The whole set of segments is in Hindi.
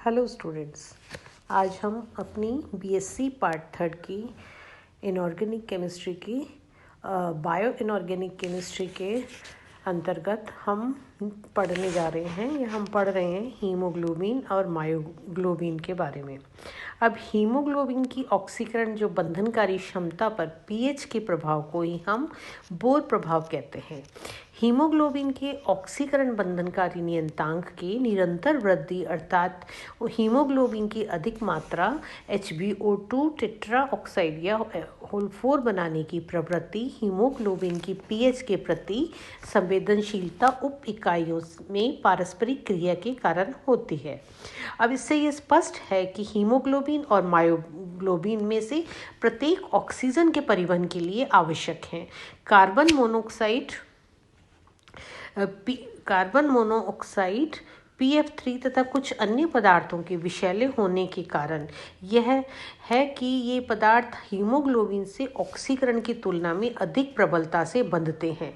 हेलो स्टूडेंट्स, आज हम अपनी बीएससी पार्ट थर्ड की इनऑर्गेनिक केमिस्ट्री की बायो इनऑर्गेनिक केमिस्ट्री के अंतर्गत हम पढ़ने जा रहे हैं या हम पढ़ रहे हैं हीमोग्लोबिन और मायोग्लोबिन के बारे में। अब हीमोग्लोबिन की ऑक्सीकरण जो बंधनकारी क्षमता पर पीएच के प्रभाव को ही हम बोर प्रभाव कहते हैं। हीमोग्लोबिन के ऑक्सीकरण बंधनकारी नियतांक की निरंतर वृद्धि अर्थात हीमोग्लोबिन की अधिक मात्रा HbO2 टेट्रा ऑक्साइड या होल 4 बनाने की प्रवृत्ति हीमोग्लोबिन की पीएच के प्रति संवेदनशीलता उप इकाइयों में पारस्परिक क्रिया के कारण होती है। अब इससे ये स्पष्ट है कि हीमोग्लोबिन और मायोग्लोबिन में से प्रत्येक ऑक्सीजन के परिवहन के लिए आवश्यक है। कार्बन मोनोऑक्साइड PF3 तथा कुछ अन्य पदार्थों के विषैले होने के कारण यह है कि ये पदार्थ हीमोग्लोबिन से ऑक्सीकरण की तुलना में अधिक प्रबलता से बंधते हैं।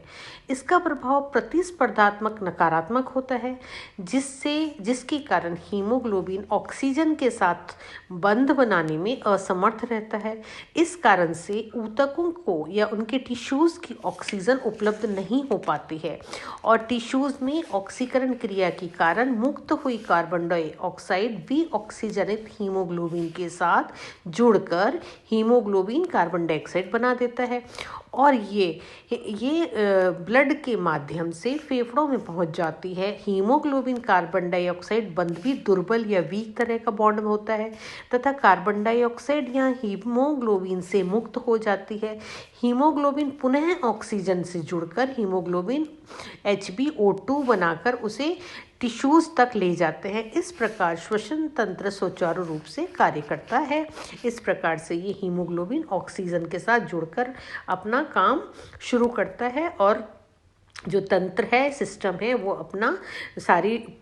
इसका प्रभाव प्रतिस्पर्धात्मक नकारात्मक होता है, जिसके कारण हीमोग्लोबिन ऑक्सीजन के साथ बंध बनाने में असमर्थ रहता है। इस कारण से ऊतकों को या उनके टिश्यूज़ की ऑक्सीजन उपलब्ध नहीं हो पाती है और टिश्यूज़ में ऑक्सीकरण क्रिया के कारण मुक्त हुई कार्बन डाइऑक्साइड विऑक्सीजनित हीमोग्लोबिन के साथ जुड़कर हीमोग्लोबिन कार्बन डाइऑक्साइड बना देता है और ये ब्लड के माध्यम से फेफड़ों में पहुंच जाती है। हीमोग्लोबिन कार्बन डाइऑक्साइड बंध भी दुर्बल या वीक तरह का बॉन्ड होता है तथा कार्बन डाइऑक्साइड यहाँ हीमोग्लोबिन से मुक्त हो जाती है। हीमोग्लोबिन पुनः ऑक्सीजन से जुड़कर हीमोग्लोबिन HbO2 बनाकर उसे टिश्यूज़ तक ले जाते हैं। इस प्रकार श्वसन तंत्र सुचारू रूप से कार्य करता है। इस प्रकार से ये हीमोग्लोबिन ऑक्सीजन के साथ जुड़कर अपना काम शुरू करता है और जो तंत्र है, सिस्टम है, वो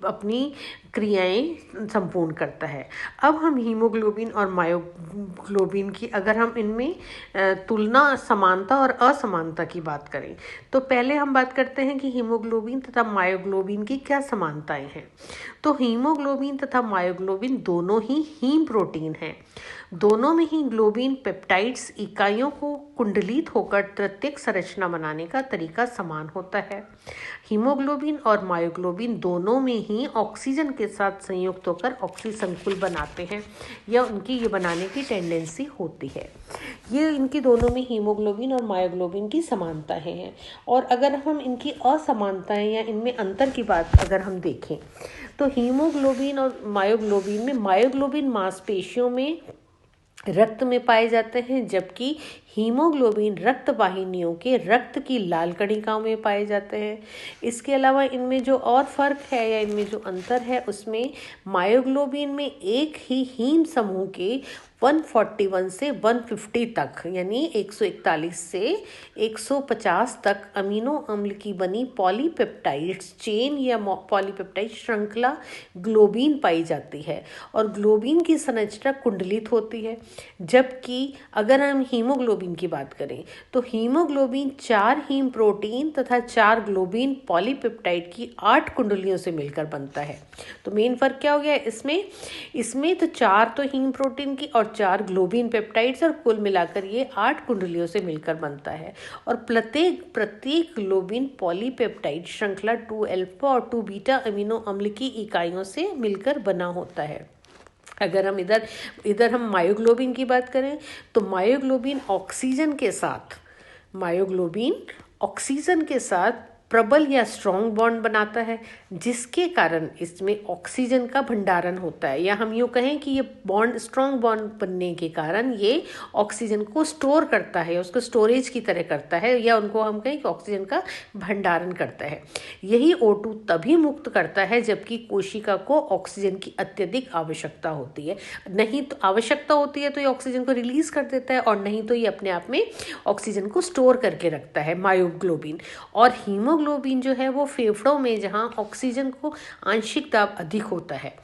अपनी क्रियाएं संपूर्ण करता है। अब हम हीमोग्लोबिन और मायोग्लोबिन की अगर हम इनमें तुलना, समानता और असमानता की बात करें तो पहले हम बात करते हैं कि हीमोग्लोबिन तथा मायोग्लोबिन की क्या समानताएं हैं। तो हीमोग्लोबिन तथा मायोग्लोबिन दोनों ही हीम प्रोटीन हैं। दोनों में ही ग्लोबिन पेप्टाइड्स इकाइयों को कुंडलित होकर तृतीयक संरचना बनाने का तरीका समान होता है। हीमोग्लोबिन और मायोग्लोबिन दोनों में ही ऑक्सीजन के साथ संयुक्त होकर ऑक्सीसंकुल बनाते हैं या उनकी ये बनाने की टेंडेंसी होती है। ये इनकी दोनों में हीमोग्लोबिन और मायोग्लोबिन की समानताएं हैं। और अगर हम इनकी असमानताएं या इनमें अंतर की बात अगर हम देखें तो हीमोग्लोबिन और मायोग्लोबिन मांसपेशियों में रक्त में पाए जाते हैं, जबकि हीमोग्लोबिन रक्त वाहिनियों के रक्त की लाल कणिकाओं में पाए जाते हैं। इसके अलावा इनमें जो और फर्क है या इनमें जो अंतर है उसमें मायोग्लोबिन में एक ही हीम समूह के 141 से 150 तक यानी 141 से 150 तक अमीनो अम्ल की बनी पॉलीपेप्टाइड्स चेन या पॉलीपेप्टाइड श्रृंखला ग्लोबिन पाई जाती है और ग्लोबिन की संरचना कुंडलित होती है। जबकि अगर हम हीमोग्लोबिन की बात करें तो हीमोग्लोबिन 4 हीम प्रोटीन तथा 4 ग्लोबिन पॉलीपेप्टाइड की 8 कुंडलियों से मिलकर बनता है। तो मेन फर्क क्या हो गया इसमें तो 4 तो हीम प्रोटीन की और 4 ग्लोबिन पेप्टाइड्स और कुल मिलाकर ये 8 कुंडलियों से मिलकर बनता है और प्रत्येक ग्लोबिन पॉलीपेप्टाइड श्रृंखला 2 अल्फा और 2 बीटा अमीनो अम्ल की इकाइयों से मिलकर बना होता है। अगर हम इधर हम मायोग्लोबिन की बात करें तो मायोग्लोबिन ऑक्सीजन के साथ प्रबल या स्ट्रॉन्ग बॉन्ड बनाता है, जिसके कारण इसमें ऑक्सीजन का भंडारण होता है। या हम यूँ कहें कि ये स्ट्रॉन्ग बॉन्ड बनने के कारण ये ऑक्सीजन को स्टोर करता है, उसको स्टोरेज की तरह करता है, या उनको हम कहें कि ऑक्सीजन का भंडारण करता है। यही O2 तभी मुक्त करता है जबकि कोशिका को ऑक्सीजन की अत्यधिक आवश्यकता होती है। नहीं तो आवश्यकता होती है तो ये ऑक्सीजन को रिलीज कर देता है और नहीं तो ये अपने आप में ऑक्सीजन को स्टोर करके रखता है मायोग्लोबिन। और हीमोग्लोबिन जो है वो फेफड़ों में जहाँ ऑक्सीजन को आंशिक दाब अधिक होता है,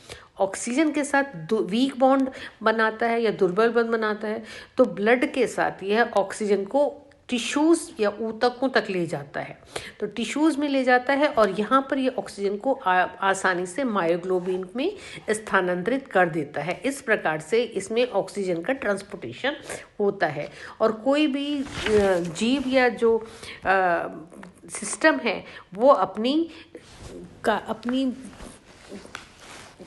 ऑक्सीजन के साथ वीक बॉन्ड बनाता है या दुर्बल बॉन्ड बनाता है, तो ब्लड के साथ यह ऑक्सीजन को टिश्यूज़ या ऊतकों तक ले जाता है। तो टिश्यूज़ में ले जाता है और यहाँ पर ये ऑक्सीजन को आसानी से मायोग्लोबिन में स्थानांतरित कर देता है। इस प्रकार से इसमें ऑक्सीजन का ट्रांसपोर्टेशन होता है। और कोई भी जीव या जो सिस्टम है वो अपनी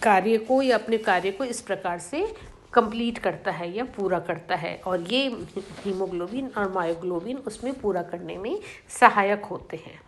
कार्य को या अपने कार्य को इस प्रकार से कंप्लीट करता है या पूरा करता है, और ये हीमोग्लोबिन और मायोग्लोबिन उसमें पूरा करने में सहायक होते हैं।